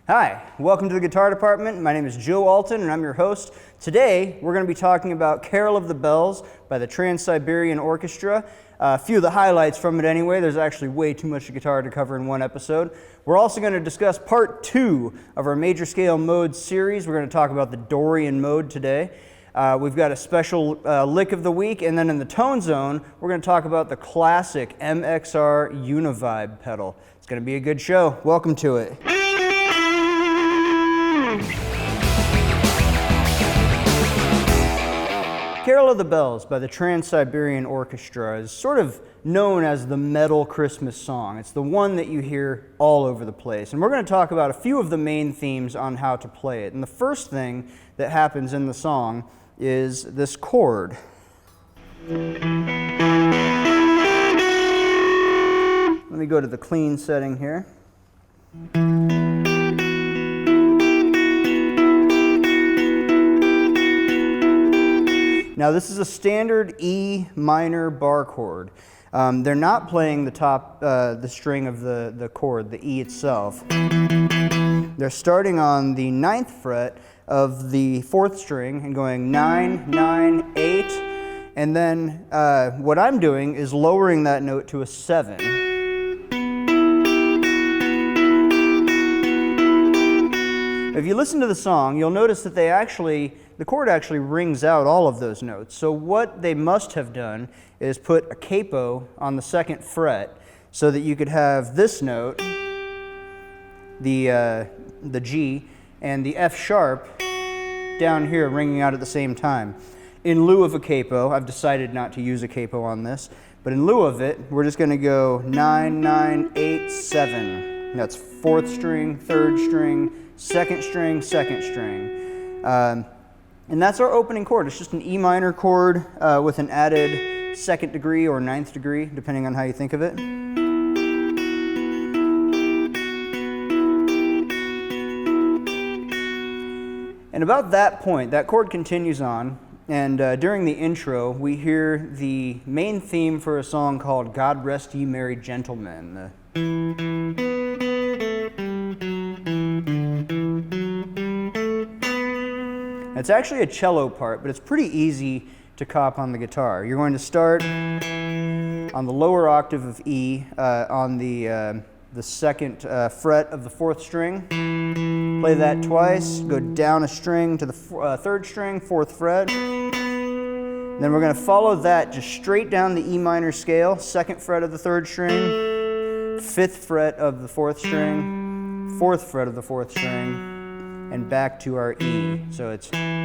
Hi, welcome to the Guitar Department. My name is Joe Alton and I'm your host. Today we're going to be talking about Carol of the Bells by the Trans Siberian Orchestra. A few of the highlights from it anyway. There's actually way too much guitar to cover in one episode. We're also going to discuss part 2 of our major scale mode series. We're going to talk about the Dorian Mode today. We've got a special lick of the week, and then in the tone zone, we're going to talk about the classic MXR Univibe pedal. It's going to be a good show. Welcome to it. Carol of the Bells by the Trans Siberian Orchestra is sort of known as the metal Christmas song. It's the one that you hear all over the place. And we're going to talk about a few of the main themes on how to play it. And the first thing that happens in the song is this chord. Let me go to the clean setting here. Now this is a standard E minor bar chord. They're not playing the top, the string of the chord, the E itself. They're starting on the 9th fret of the 4th string and going 9, 9, 8, and then what I'm doing is lowering that note to a 7. If you listen to the song, you'll notice that the chord actually rings out all of those notes. So what they must have done is put a capo on the 2nd fret so that you could have this note, the G, and the F sharp down here ringing out at the same time. In lieu of a capo, I've decided not to use a capo on this, but in lieu of it, we're just going to go 9, 9, 8, 7. And that's 4th string, 3rd string, 2nd string, 2nd string. And that's our opening chord. It's just an E minor chord with an added 2nd degree or 9th degree, depending on how you think of it. And about that point, that chord continues on, and during the intro, we hear the main theme for a song called God Rest Ye Merry Gentlemen. It's actually a cello part, but it's pretty easy to cop on the guitar. You're going to start on the lower octave of E on the 2nd fret of the 4th string. Play that twice, go down a string to the 3rd string, 4th fret. Then we're going to follow that just straight down the E minor scale, 2nd fret of the 3rd string, 5th fret of the 4th string, 4th fret of the 4th string, and back to our E. So it's... Then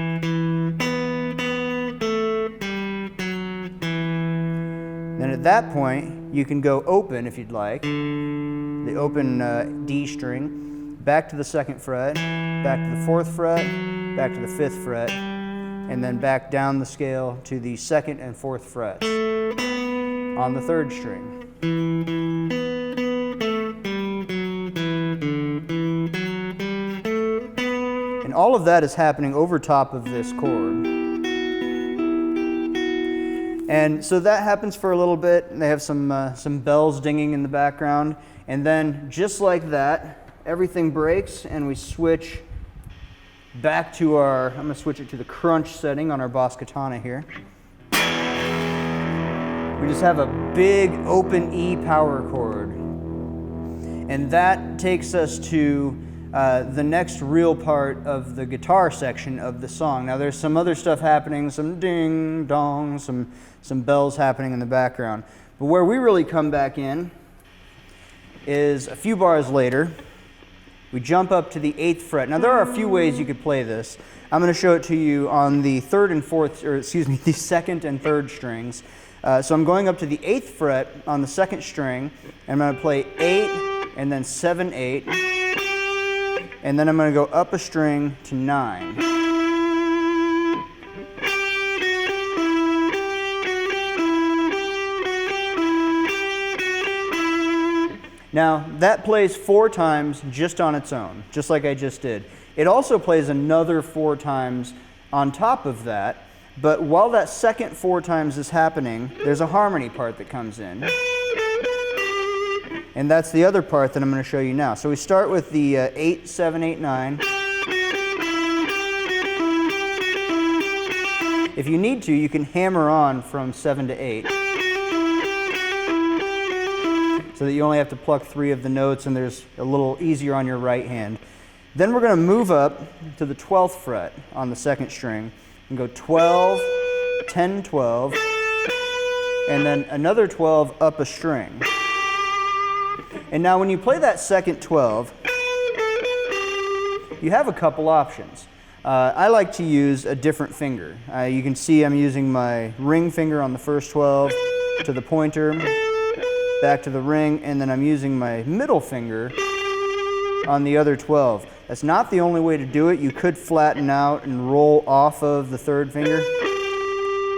at that point, you can go open if you'd like, the open D string, back to the 2nd fret, back to the 4th fret, back to the 5th fret, and then back down the scale to the 2nd and 4th frets on the 3rd string. And all of that is happening over top of this chord. And so that happens for a little bit, and they have some bells dinging in the background, and then just like that, everything breaks and we switch back to I'm going to switch it to the crunch setting on our bass katana here. We just have a big open E power chord. And that takes us to the next real part of the guitar section of the song. Now there's some other stuff happening, some ding dong, some bells happening in the background. But where we really come back in is a few bars later. We jump up to the 8th fret. Now there are a few ways you could play this. I'm going to show it to you on the 3rd and 4th, or excuse me, the 2nd and 3rd strings. So I'm going up to the 8th fret on the 2nd string, and I'm going to play 8 and then 7, 8, and then I'm going to go up a string to 9. Now, that plays 4 times just on its own, just like I just did. It also plays another 4 times on top of that, but while that second 4 times is happening, there's a harmony part that comes in. And that's the other part that I'm going to show you now. So we start with the 8, 7, 8, 9. If you need to, you can hammer on from 7 to 8. So that you only have to pluck 3 of the notes and there's a little easier on your right hand. Then we're going to move up to the 12th fret on the 2nd string and go 12, 10, 12, and then another 12 up a string. And now when you play that second 12, you have a couple options. I like to use a different finger. You can see I'm using my ring finger on the first 12 to the pointer, back to the ring, and then I'm using my middle finger on the other 12. That's not the only way to do it. You could flatten out and roll off of the 3rd finger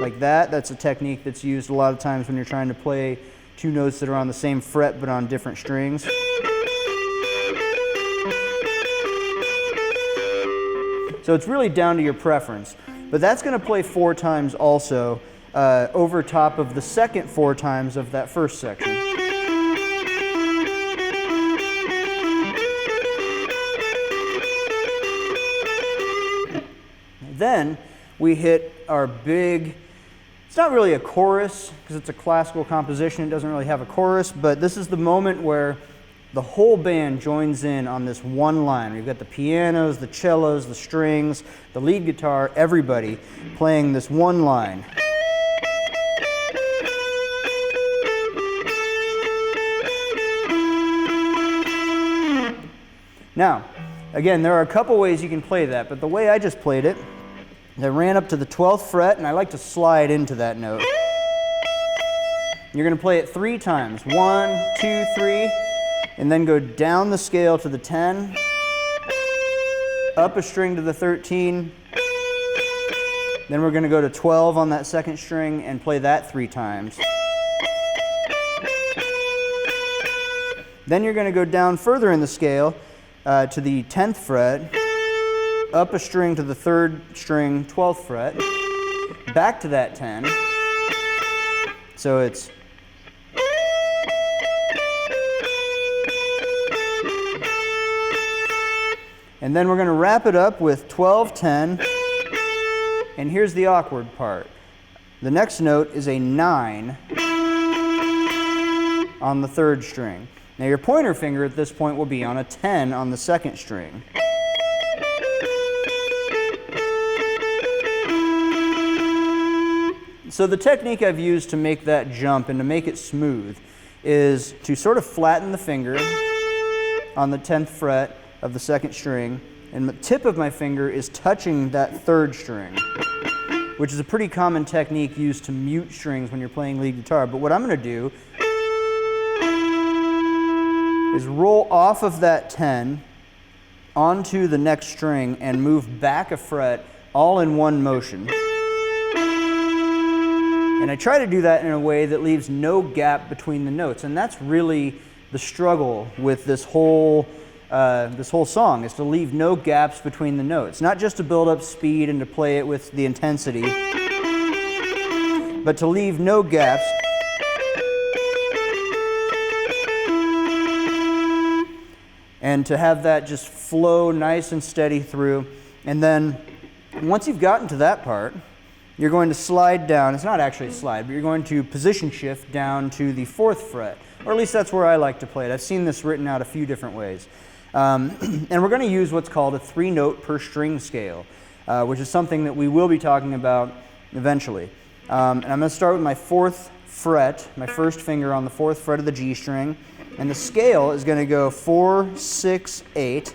like that. That's a technique that's used a lot of times when you're trying to play 2 notes that are on the same fret but on different strings. So it's really down to your preference. But that's going to play 4 times also over top of the second 4 times of that first section. Then we hit our big, it's not really a chorus because it's a classical composition, it doesn't really have a chorus, but this is the moment where the whole band joins in on this one line. We've got the pianos, the cellos, the strings, the lead guitar, everybody playing this one line. Now, again, there are a couple ways you can play that, but the way I just played it, I ran up to the 12th fret, and I like to slide into that note. You're going to play it 3 times. 1, 2, 3, and then go down the scale to the 10, up a string to the 13, then we're going to go to 12 on that 2nd string and play that 3 times. Then you're going to go down further in the scale to the 10th fret, up a string to the 3rd string, 12th fret, back to that 10. So it's and then we're going to wrap it up with 12, 10, and here's the awkward part. The next note is a 9 on the 3rd string. Now your pointer finger at this point will be on a 10 on the 2nd string. So the technique I've used to make that jump and to make it smooth is to sort of flatten the finger on the 10th fret of the 2nd string, and the tip of my finger is touching that 3rd string, which is a pretty common technique used to mute strings when you're playing lead guitar. But what I'm going to do is roll off of that 10 onto the next string and move back a fret all in one motion. And I try to do that in a way that leaves no gap between the notes. And that's really the struggle with this whole song, is to leave no gaps between the notes. Not just to build up speed and to play it with the intensity, but to leave no gaps. And to have that just flow nice and steady through. And then once you've gotten to that part, you're going to slide down. It's not actually a slide, but you're going to position shift down to the 4th fret. Or at least that's where I like to play it. I've seen this written out a few different ways. And we're going to use what's called a 3-note per string scale, which is something that we will be talking about eventually. And I'm going to start with my 4th fret, my first finger on the 4th fret of the G string. And the scale is going to go 4, 6, 8,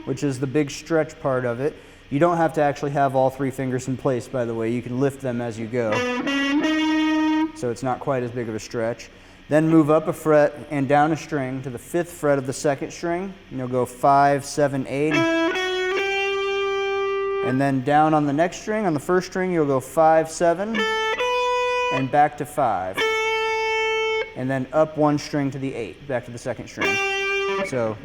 which is the big stretch part of it. You don't have to actually have all 3 fingers in place, by the way. You can lift them as you go. So it's not quite as big of a stretch. Then move up a fret and down a string to the 5th fret of the 2nd string. And you'll go 5, 7, 8. And then down on the next string, on the 1st string, you'll go 5, 7, and back to 5. And then up 1 string to the 8, back to the 2nd string. So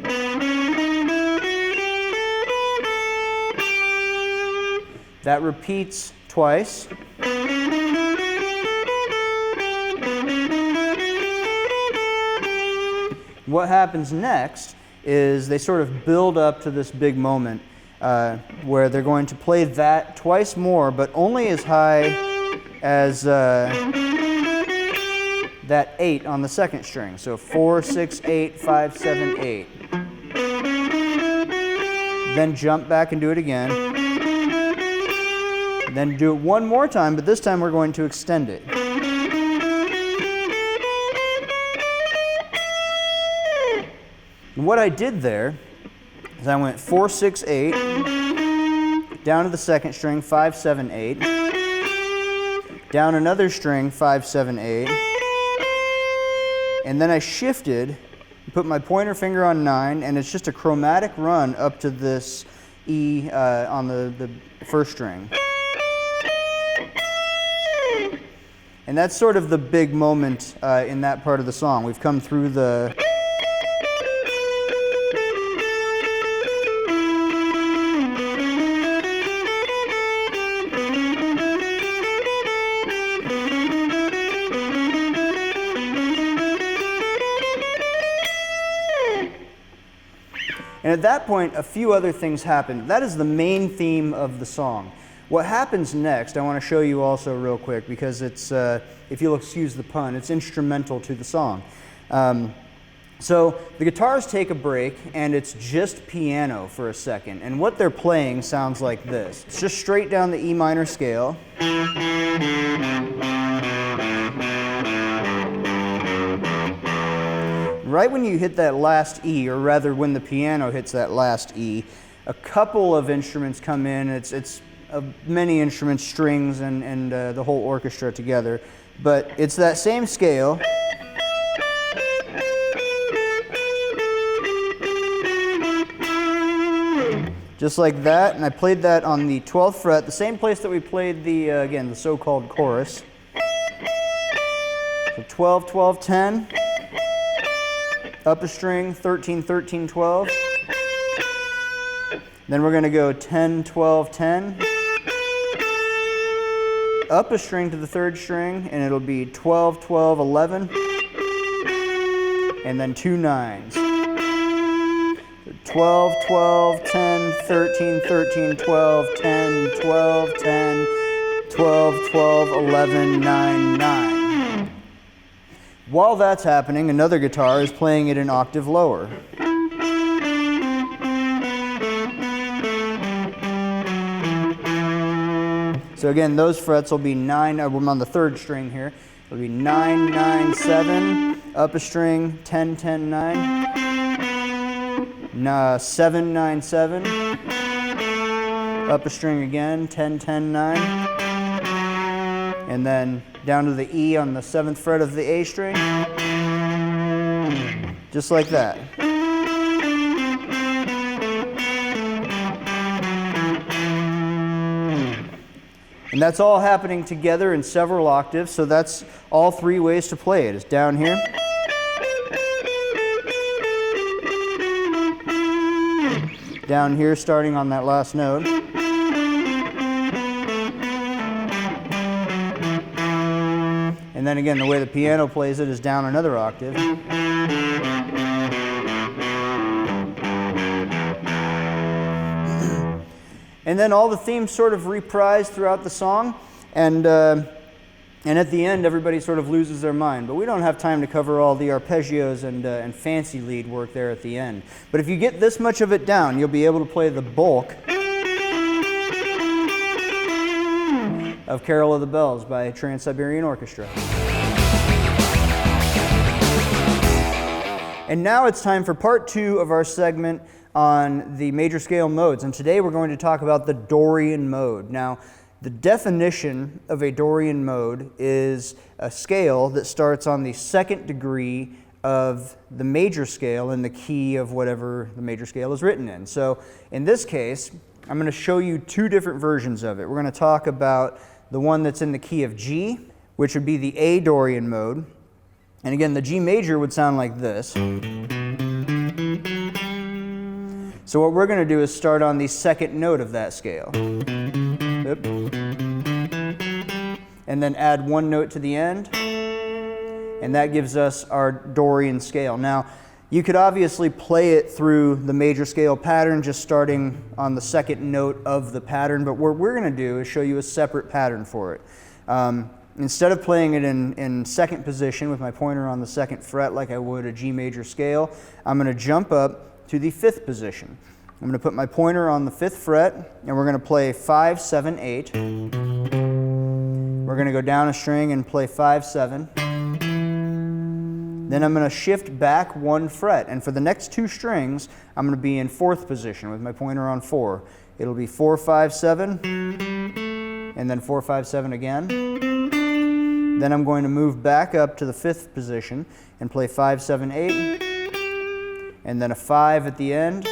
that repeats twice. What happens next is they sort of build up to this big moment where they're going to play that twice more, but only as high as that 8 on the second string. So 4, 6, 8, 5, 7, 8. Then jump back and do it again. Then do it one more time, but this time we're going to extend it. And what I did there is I went 4, 6, 8, down to the second string, 5, 7, 8, down another string, 5, 7, 8, and then I shifted, put my pointer finger on 9, and it's just a chromatic run up to this E on the first string. And that's sort of the big moment in that part of the song. We've come through the... And at that point, a few other things happen. That is the main theme of the song. What happens next, I want to show you also real quick, because it's, if you'll excuse the pun, it's instrumental to the song. So the guitars take a break, and it's just piano for a second. And what they're playing sounds like this. It's just straight down the E minor scale. Right when you hit that last E, or rather when the piano hits that last E, a couple of instruments come in. It's many instruments, strings, and the whole orchestra together. But it's that same scale. Just like that, and I played that on the 12th fret, the same place that we played the, again, the so-called chorus. So 12, 12, 10. Up a string, 13, 13, 12. Then we're going to go 10, 12, 10. Up a string to the third string, and it'll be 12, 12, 11. And then 2 9s. 12, 12, 10, 13, 13, 12, 10, 12, 10, 12, 12, 11, 9, 9. While that's happening, another guitar is playing it an octave lower. So again, those frets will be 9, I'm on the third string here. It'll be 9, 9, 7, up a string, 10, 10, 9, 7, 9, 7, up a string again, 10, 10, 9, and then down to the E on the 7th fret of the A string, just like that. And that's all happening together in several octaves, so that's all 3 ways to play it. It's down here, down here starting on that last note, and then again, the way the piano plays it is down another octave. And then all the themes sort of reprise throughout the song, and at the end, everybody sort of loses their mind. But we don't have time to cover all the arpeggios and fancy lead work there at the end. But if you get this much of it down, you'll be able to play the bulk of Carol of the Bells by Trans Siberian Orchestra. And now it's time for part 2 of our segment on the major scale modes. And today we're going to talk about the Dorian Mode. Now, the definition of a Dorian mode is a scale that starts on the 2nd degree of the major scale in the key of whatever the major scale is written in. So in this case, I'm going to show you 2 different versions of it. We're going to talk about the one that's in the key of G, which would be the A Dorian mode. And again, the G major would sound like this. So what we're going to do is start on the 2nd note of that scale. Yep. And then add 1 note to the end. And that gives us our Dorian scale. Now, You could obviously play it through the major scale pattern, just starting on the second note of the pattern, but what we're going to do is show you a separate pattern for it. Instead of playing it in second position with my pointer on the second fret like I would a G major scale, I'm going to jump up to the fifth position. I'm going to put my pointer on the fifth fret, and we're going to play 5, 7, 8. We're going to go down a string and play 5, 7. Then I'm going to shift back one fret, and for the next two strings, I'm going to be in fourth position with my pointer on 4. It'll be 4, 5, 7, and then 4, 5, 7 again. Then I'm going to move back up to the fifth position and play 5, 7, 8, and then a 5 at the end.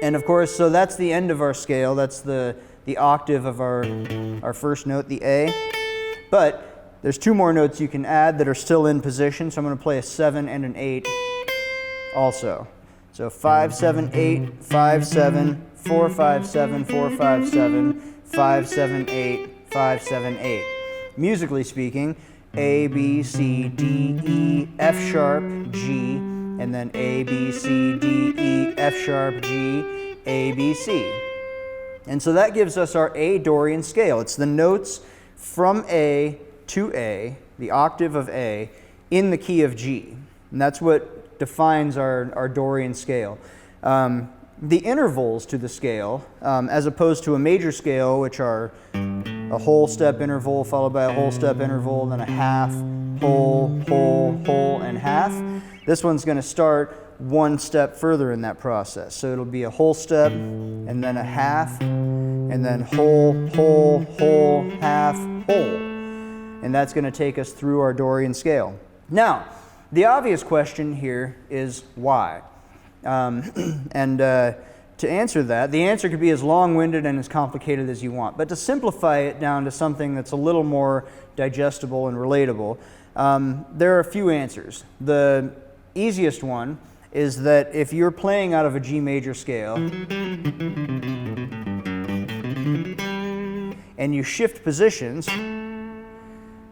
And of course, so that's the end of our scale. That's the octave of our first note, the A. But there's two more notes you can add that are still in position, so I'm going to play a 7 and an 8 also. So 5, 7, 8, 5, 7, 4, 5, 7, 4, 5, 7, 5, 7, 8, 5, 7, 8. Musically speaking, A, B, C, D, E, F sharp, G, and then A, B, C, D, E, F sharp, G, A, B, C. And so that gives us our A Dorian scale. It's the notes from A to A, the octave of A, in the key of G. And that's what defines our Dorian scale. The intervals to the scale, as opposed to a major scale, which are a whole step interval followed by a whole step interval, then a half, whole, whole, whole, and half. This one's going to start one step further in that process. So it'll be a whole step, and then a half, and then whole, whole, whole, half, whole. And that's going to take us through our Dorian scale. Now, the obvious question here is why? To answer that, the answer could be as long-winded and as complicated as you want. But to simplify it down to something that's a little more digestible and relatable, there are a few answers. The easiest one is that if you're playing out of a G major scale and you shift positions,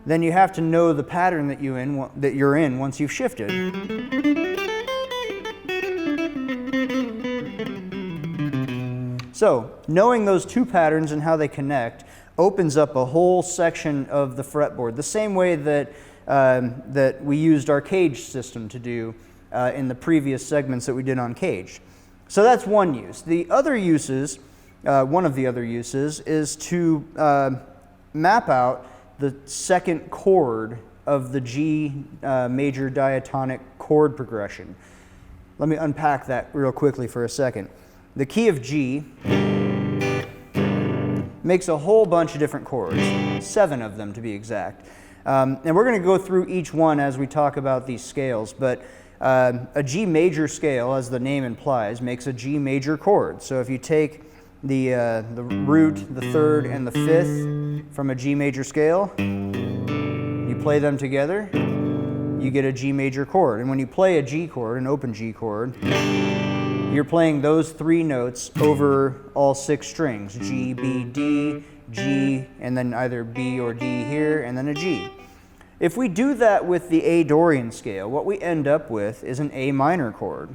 then you have to know the pattern that you're in once you've shifted. So, knowing those two patterns and how they connect opens up a whole section of the fretboard, the same way that, that we used our cage system to do in the previous segments that we did on cage. So that's one use. The other uses, one of the other uses, is to map out the second chord of the G major diatonic chord progression. Let me unpack that real quickly for a second. The key of G makes a whole bunch of different chords, 7 of them to be exact. And we're going to go through each one as we talk about these scales, but a G major scale, as the name implies, makes a G major chord. So if you take the root, the third, and the fifth from a G major scale, you play them together, you get a G major chord. And when you play a G chord, an open G chord, you're playing those 3 notes over all 6 strings, G, B, D, G, and then either B or D here, and then a G. If we do that with the A Dorian scale, what we end up with is an A minor chord.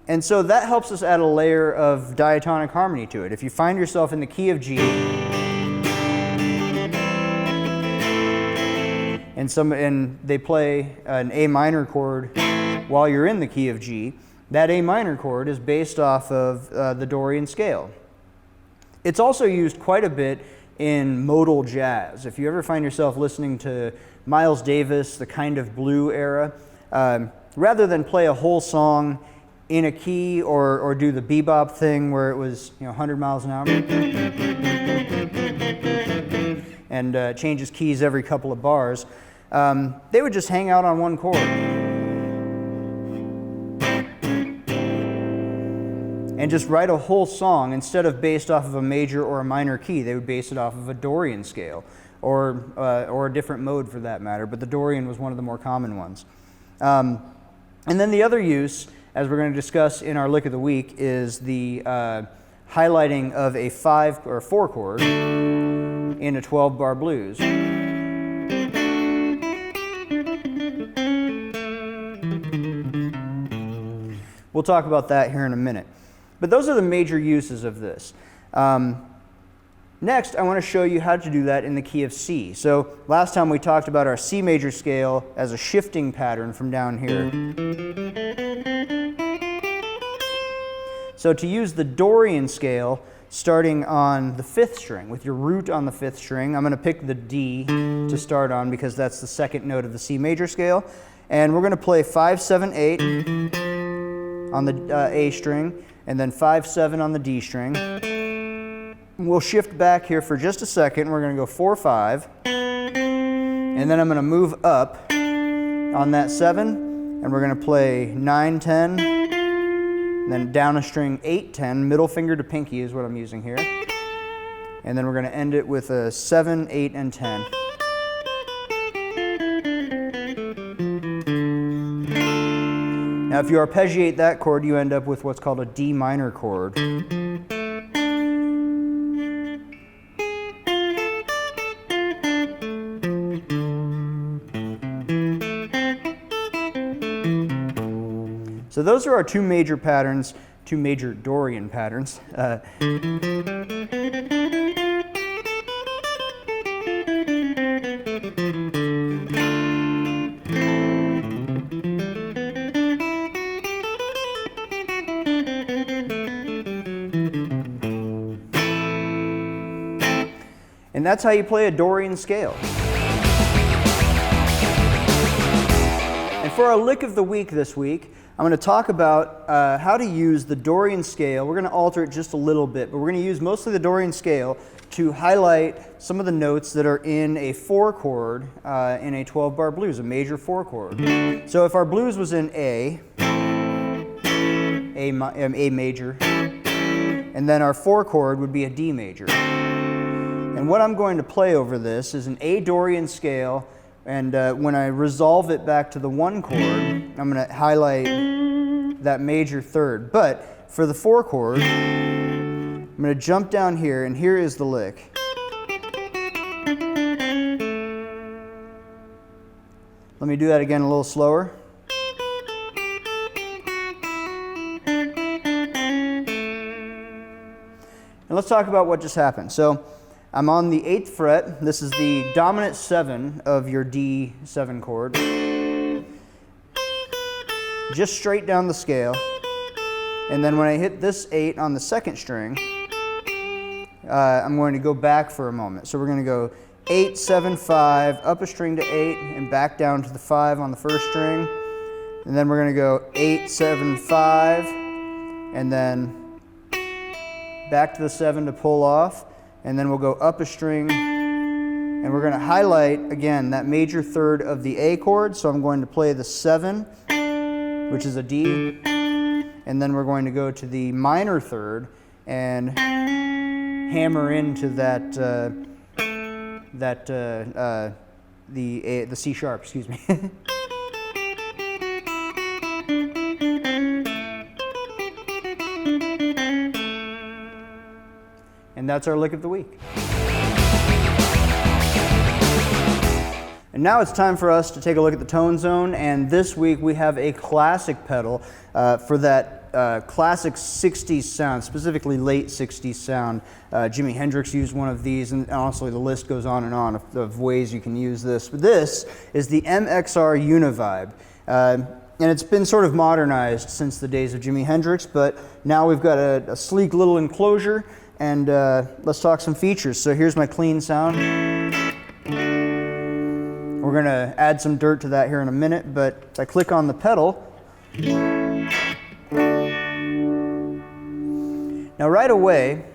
And so that helps us add a layer of diatonic harmony to it. If you find yourself in the key of G, and they play an A minor chord while you're in the key of G, that A minor chord is based off of the Dorian scale. It's also used quite a bit in modal jazz. If you ever find yourself listening to Miles Davis, the Kind of Blue era, rather than play a whole song in a key or do the bebop thing where it was 100 miles an hour and changes keys every couple of bars, they would just hang out on one chord. And just write a whole song instead of based off of a major or a minor key. They would base it off of a Dorian scale or a different mode for that matter, but the Dorian was one of the more common ones. And then the other use, as we're going to discuss in our lick of the week, is the highlighting of a 5 or 4 chord in a 12-bar blues. We'll talk about that here in a minute. But those are the major uses of this. Next, I want to show you how to do that in the key of C. So last time we talked about our C major scale as a shifting pattern from down here. So to use the Dorian scale, starting on the 5th string, with your root on the 5th string, I'm going to pick the D to start on because that's the 2nd note of the C major scale. And we're going to play 5, 7, 8 on the A string, and then 5, 7 on the D string. We'll shift back here for just a second. We're going to go 4, 5, and then I'm going to move up on that 7, and we're going to play 9, 10, and then down a string 8, 10. Middle finger to pinky is what I'm using here. And then we're going to end it with a 7, 8, and 10. Now, if you arpeggiate that chord, you end up with what's called a D minor chord. So those are our two major patterns, two major Dorian patterns. And that's how you play a Dorian scale. And for our lick of the week this week, I'm going to talk about how to use the Dorian scale. We're going to alter it just a little bit, but we're going to use mostly the Dorian scale to highlight some of the notes that are in a 4 chord in a 12-bar blues, a major 4 chord. So if our blues was in A major, and then our 4 chord would be a D major. And what I'm going to play over this is an A Dorian scale. And when I resolve it back to the 1 chord, I'm going to highlight that major 3rd. But for the 4 chord, I'm going to jump down here, and here is the lick. Let me do that again a little slower. And let's talk about what just happened. So I'm on the 8th fret. This is the dominant 7 of your D7 chord. Just straight down the scale. And then when I hit this 8 on the 2nd string, I'm going to go back for a moment. So we're going to go 8, 7, 5, up a string to 8, and back down to the 5 on the 1st string. And then we're going to go 8, 7, 5, and then back to the 7 to pull off. And then we'll go up a string, and we're going to highlight, again, that major 3rd of the A chord. So I'm going to play the 7, which is a D, and then we're going to go to the minor 3rd and hammer into the C sharp, excuse me. And that's our lick of the week. And now it's time for us to take a look at the tone zone. And this week we have a classic pedal for that classic 60s sound, specifically late 60s sound. Jimi Hendrix used one of these, and honestly the list goes on and on of ways you can use this. But this is the MXR Univibe. And it's been sort of modernized since the days of Jimi Hendrix, but now we've got a sleek little enclosure. And let's talk some features. So here's my clean sound. We're going to add some dirt to that here in a minute, but if I click on the pedal, now right away,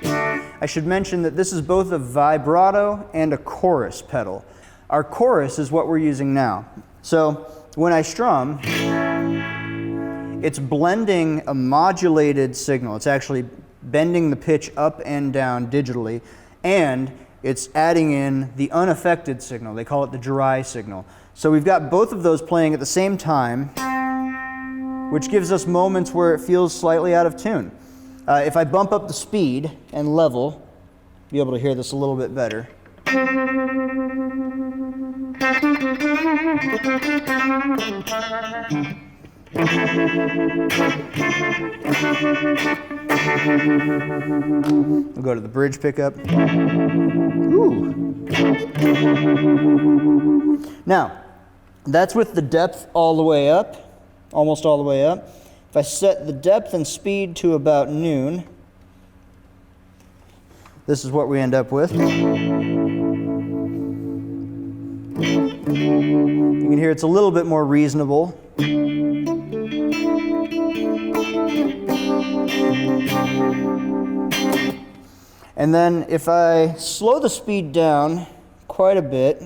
I should mention that this is both a vibrato and a chorus pedal. Our chorus is what we're using now. So when I strum, it's blending a modulated signal. It's actually bending the pitch up and down digitally, and it's adding in the unaffected signal. They call it the dry signal. So we've got both of those playing at the same time, which gives us moments where it feels slightly out of tune. If I bump up the speed and level, be able to hear this a little bit better. We'll go to the bridge pickup. Ooh. Now, that's with the depth all the way up, almost all the way up. If I set the depth and speed to about noon, this is what we end up with. You can hear it's a little bit more reasonable. And then if I slow the speed down quite a bit,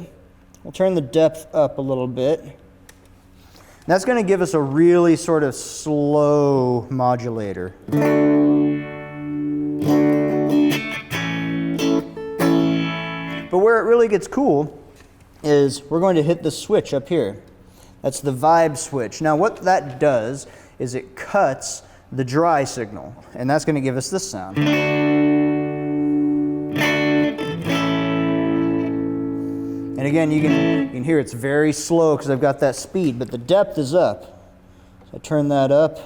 we'll turn the depth up a little bit. That's going to give us a really sort of slow modulator. But where it really gets cool is we're going to hit the switch up here. That's the vibe switch. Now what that does is it cuts the dry signal, and that's going to give us this sound. And again, you can hear it's very slow because I've got that speed, but the depth is up. So I turn that up.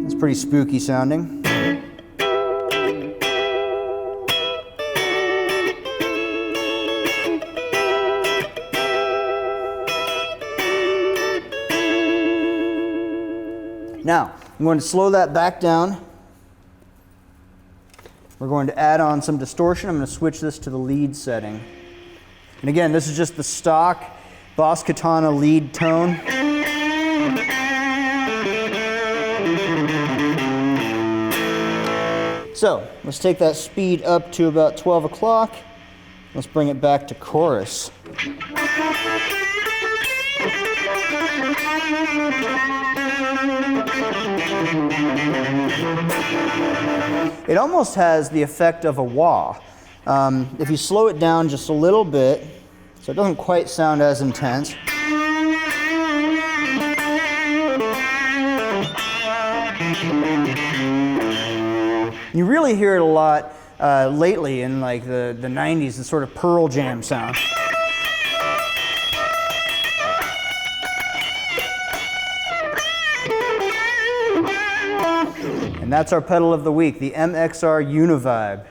It's pretty spooky sounding. Now, I'm going to slow that back down. We're going to add on some distortion. I'm going to switch this to the lead setting. And again, this is just the stock Boss Katana lead tone. So, let's take that speed up to about 12 o'clock. Let's bring it back to chorus. It almost has the effect of a wah. If you slow it down just a little bit, so it doesn't quite sound as intense. You really hear it a lot lately in like the 90s, the sort of Pearl Jam sound. And that's our pedal of the week, the MXR Univibe.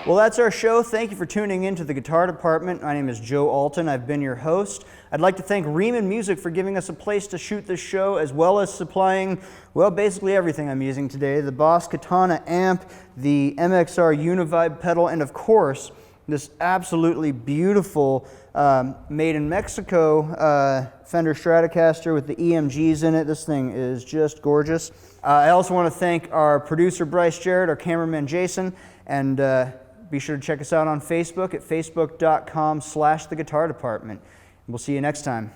Well, that's our show. Thank you for tuning in to the Guitar Department. My name is Joe Alton. I've been your host. I'd like to thank Riemann Music for giving us a place to shoot this show, as well as supplying, well, basically everything I'm using today. The Boss Katana amp, the MXR Univibe pedal, and of course, this absolutely beautiful made in Mexico Fender Stratocaster with the EMGs in it. This thing is just gorgeous. I also want to thank our producer Bryce Jarrett, our cameraman Jason, and be sure to check us out on Facebook at facebook.com/theguitardepartment. We'll see you next time.